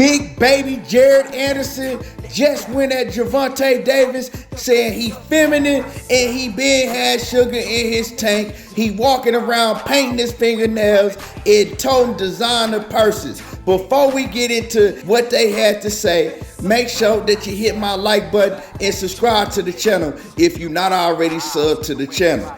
Big baby Jared Anderson just went at Gervonta Davis saying he feminine and he been had sugar in his tank. He walking around painting his fingernails and toting designer purses. Before we get into what they had to say, make sure that you hit my like button and subscribe to the channel if you're not already subbed to the channel.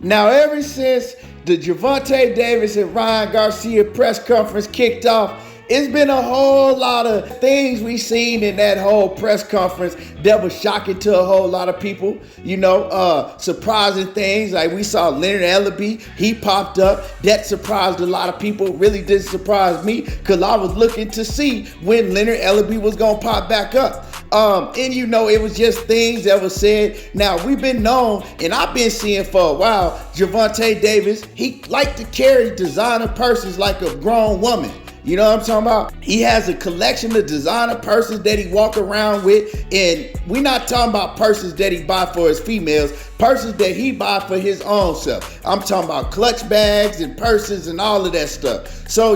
Now, ever since the Gervonta Davis and Ryan Garcia press conference kicked off, it's been a whole lot of things we seen in that whole press conference that was shocking to a whole lot of people. Surprising things like we saw Leonard Ellaby, he popped up. That surprised a lot of people. Really didn't surprise me because I was looking to see when Leonard Ellaby was gonna pop back up. It was just things that was said. Now, we've been known, and I've been seeing for a while, Gervonta Davis, he liked to carry designer purses like a grown woman. You know what I'm talking about? He has a collection of designer purses that he walk around with, and we're not talking about purses that he buy for his females, purses that he buy for his own self. I'm talking about clutch bags and purses and all of that stuff. So,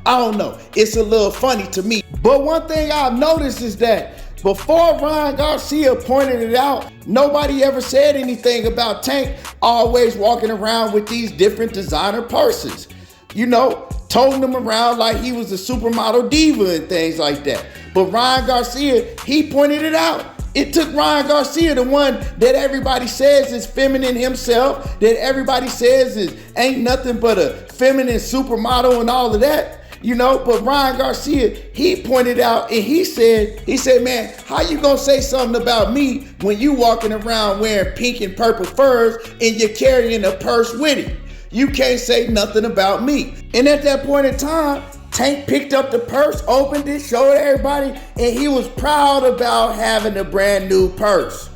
I don't know. It's a little funny to me. But one thing I've noticed is that before Ryan Garcia pointed it out, nobody ever said anything about Tank always walking around with these different designer purses. Toting him around like he was a supermodel diva and things like that. But Ryan Garcia, he pointed it out. It took Ryan Garcia, the one that everybody says is feminine himself, that everybody says ain't nothing but a feminine supermodel and all of that. But Ryan Garcia, he pointed out and he said, man, how you gonna say something about me when you walking around wearing pink and purple furs and you're carrying a purse with it? You can't say nothing about me. And at that point in time, Tank picked up the purse, opened it, showed everybody, and he was proud about having a brand new purse.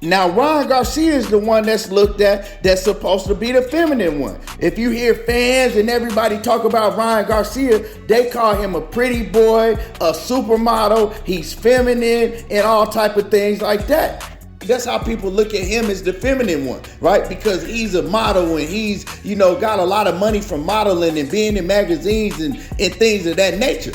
Now, Ryan Garcia is the one that's looked at that's supposed to be the feminine one. If you hear fans and everybody talk about Ryan Garcia, they call him a pretty boy, a supermodel, he's feminine, and all type of things like that. That's how people look at him as the feminine one, right? Because he's a model and he's, got a lot of money from modeling and being in magazines and things of that nature.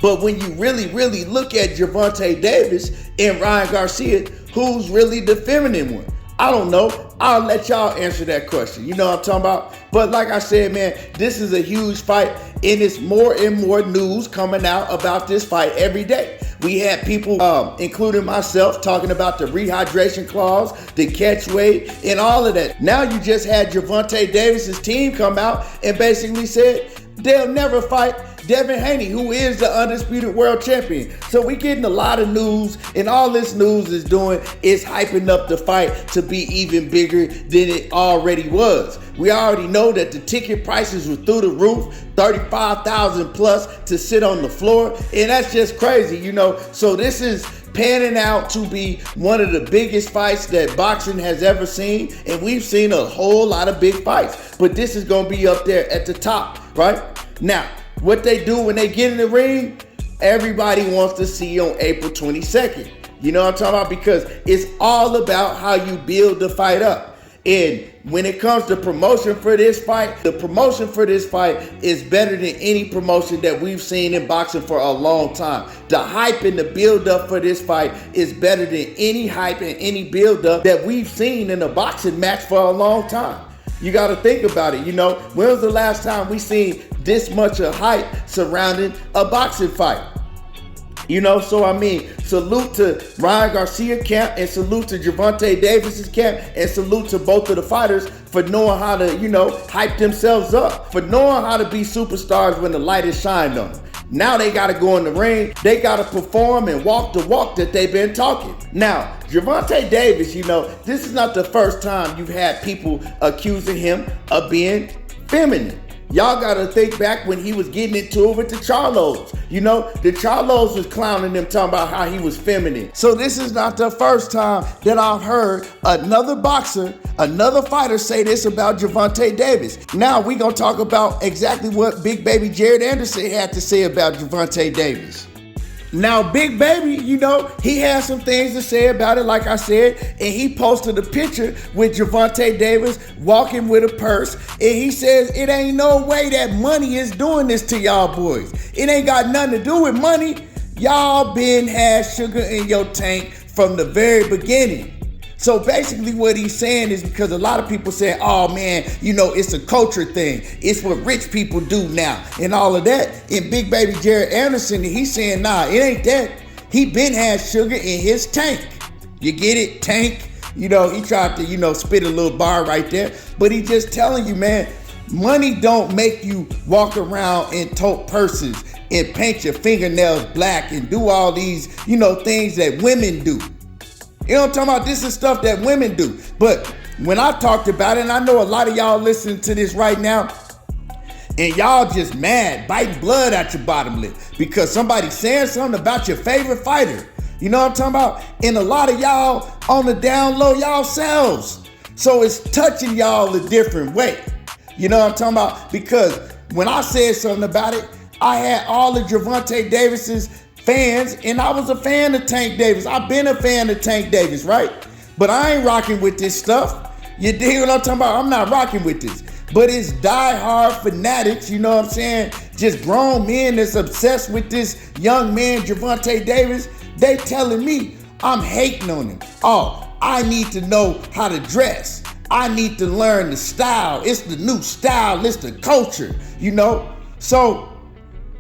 But when you really, really look at Gervonta Davis and Ryan Garcia, who's really the feminine one? I don't know. I'll let y'all answer that question. You know what I'm talking about? But like I said, man, this is a huge fight, and it's more and more news coming out about this fight every day. We had people, including myself, talking about the rehydration clause, the catch weight, and all of that. Now you just had Gervonta Davis's team come out and basically said they'll never fight Devin Haney, who is the undisputed world champion. So we getting a lot of news, and all this news is doing is hyping up the fight to be even bigger than it already was. We already know that the ticket prices were through the roof, 35,000 plus to sit on the floor, and that's just crazy, So this is panning out to be one of the biggest fights that boxing has ever seen, and we've seen a whole lot of big fights, but this is gonna be up there at the top, right? Now, what they do when they get in the ring, everybody wants to see on April 22nd. You know what I'm talking about? Because it's all about how you build the fight up. And when it comes to promotion for this fight, the promotion for this fight is better than any promotion that we've seen in boxing for a long time. The hype and the build up for this fight is better than any hype and any build up that we've seen in a boxing match for a long time. You got to think about it. When was the last time we seen this much of hype surrounding a boxing fight? Salute to Ryan Garcia camp and salute to Gervonta Davis's camp and salute to both of the fighters for knowing how to, hype themselves up, for knowing how to be superstars when the light is shined on them. Now they got to go in the ring. They got to perform and walk the walk that they've been talking. Now, Gervonta Davis, this is not the first time you've had people accusing him of being feminine. Y'all gotta think back when he was getting into it with the Charlos. The Charlos was clowning him, talking about how he was feminine. So this is not the first time that I've heard another boxer, another fighter say this about Gervonta Davis. Now we gonna talk about exactly what big baby Jared Anderson had to say about Gervonta Davis. Now, Big Baby, he has some things to say about it, like I said, and he posted a picture with Gervonta Davis walking with a purse, and he says it ain't no way that money is doing this to y'all boys. It ain't got nothing to do with money. Y'all been had sugar in your tank from the very beginning. So basically what he's saying is, because a lot of people say, oh man, it's a culture thing. It's what rich people do now and all of that. And Big Baby Jared Anderson, he's saying, nah, it ain't that. He been had sugar in his tank. You get it? Tank. He tried to, spit a little bar right there. But he just telling you, man, money don't make you walk around and tote purses and paint your fingernails black and do all these, things that women do. You know what I'm talking about? This is stuff that women do. But when I talked about it, and I know a lot of y'all listening to this right now, and y'all just mad, biting blood out your bottom lip because somebody's saying something about your favorite fighter. You know what I'm talking about? And a lot of y'all on the down low y'all selves. So it's touching y'all a different way. You know what I'm talking about? Because when I said something about it, I had all of Gervonta Davis's fans, and I was a fan of Tank Davis. I've been a fan of Tank Davis, right? But I ain't rocking with this stuff. You dig what I'm talking about? I'm not rocking with this. But it's diehard fanatics, you know what I'm saying? Just grown men that's obsessed with this young man, Gervonta Davis. They telling me I'm hating on him. Oh, I need to know how to dress. I need to learn the style. It's the new style. It's the culture, So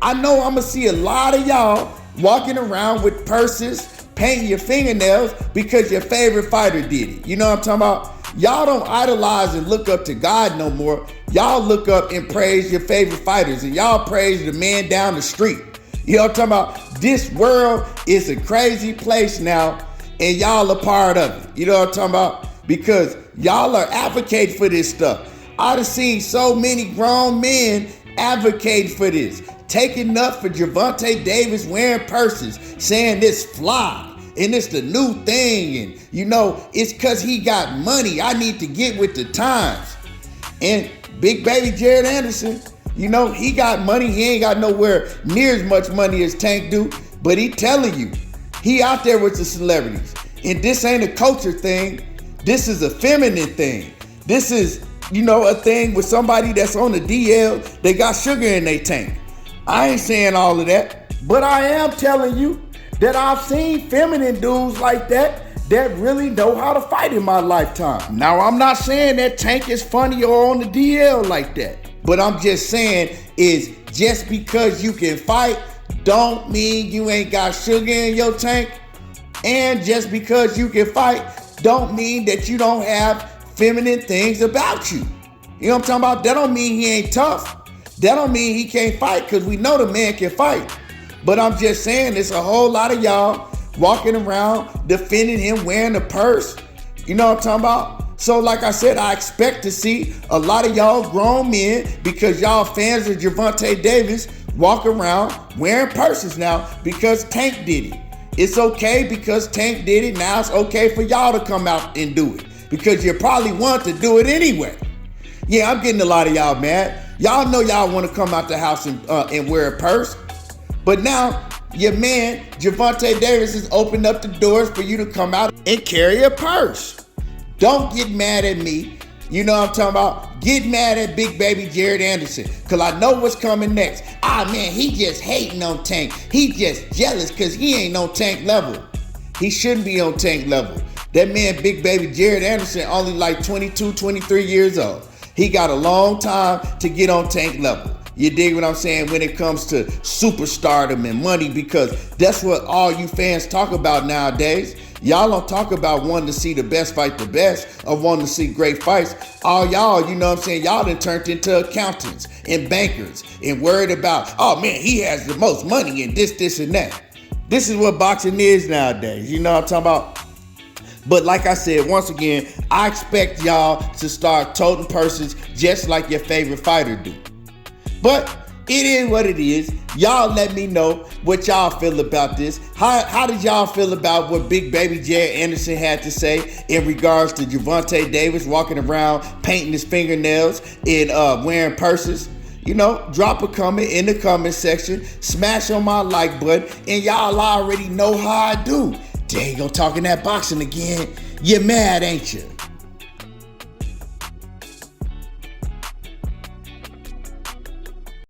I know I'm going to see a lot of y'all walking around with purses, painting your fingernails because your favorite fighter did it. You know what I'm talking about? Y'all don't idolize and look up to God no more. Y'all look up and praise your favorite fighters, and y'all praise the man down the street. You know what I'm talking about? This world is a crazy place now, and y'all a part of it. You know what I'm talking about? Because y'all are advocating for this stuff. I've seen so many grown men advocating for this. Taking up for Gervonta Davis wearing purses, saying this fly, and it's the new thing, and it's because he got money. I need to get with the times. And Big Baby Jared Anderson, he got money. He ain't got nowhere near as much money as Tank do, but he telling you, he out there with the celebrities. And this ain't a culture thing. This is a feminine thing. This is, a thing with somebody that's on the DL, they got sugar in their tank. I ain't saying all of that, but I am telling you that I've seen feminine dudes like that really know how to fight in my lifetime. Now, I'm not saying that Tank is funny or on the DL like that, but I'm just saying is just because you can fight don't mean you ain't got sugar in your tank. And just because you can fight don't mean that you don't have feminine things about you. You know what I'm talking about? That don't mean he ain't tough. That don't mean he can't fight, because we know the man can fight. But I'm just saying there's a whole lot of y'all walking around defending him wearing a purse. You know what I'm talking about? So like I said, I expect to see a lot of y'all grown men, because y'all fans of Gervonta Davis, walk around wearing purses now because Tank did it. It's okay because Tank did it. Now it's okay for y'all to come out and do it, because you probably want to do it anyway. Yeah, I'm getting a lot of y'all mad. Y'all know y'all want to come out the house and wear a purse. But now your man, Gervonta Davis, has opened up the doors for you to come out and carry a purse. Don't get mad at me. You know what I'm talking about? Get mad at Big Baby Jared Anderson, because I know what's coming next. Ah, man, he just hating on Tank. He just jealous because he ain't on Tank level. He shouldn't be on Tank level. That man, Big Baby Jared Anderson, only like 22, 23 years old. He got a long time to get on Tank level. You dig what I'm saying when it comes to superstardom and money, because that's what all you fans talk about nowadays. Y'all don't talk about wanting to see the best fight the best or wanting to see great fights. All y'all, you know what I'm saying, y'all done turned into accountants and bankers and worried about, oh man, he has the most money and this and that. This is what boxing is nowadays. You know what I'm talking about? But like I said, once again, I expect y'all to start toting purses just like your favorite fighter do. But it is what it is. Y'all let me know what y'all feel about this. How did y'all feel about what Big Baby Jared Anderson had to say in regards to Gervonta Davis walking around painting his fingernails and wearing purses? drop a comment in the comment section, smash on my like button, and y'all already know how I do. There you go, talking that boxing again. You're mad, ain't you?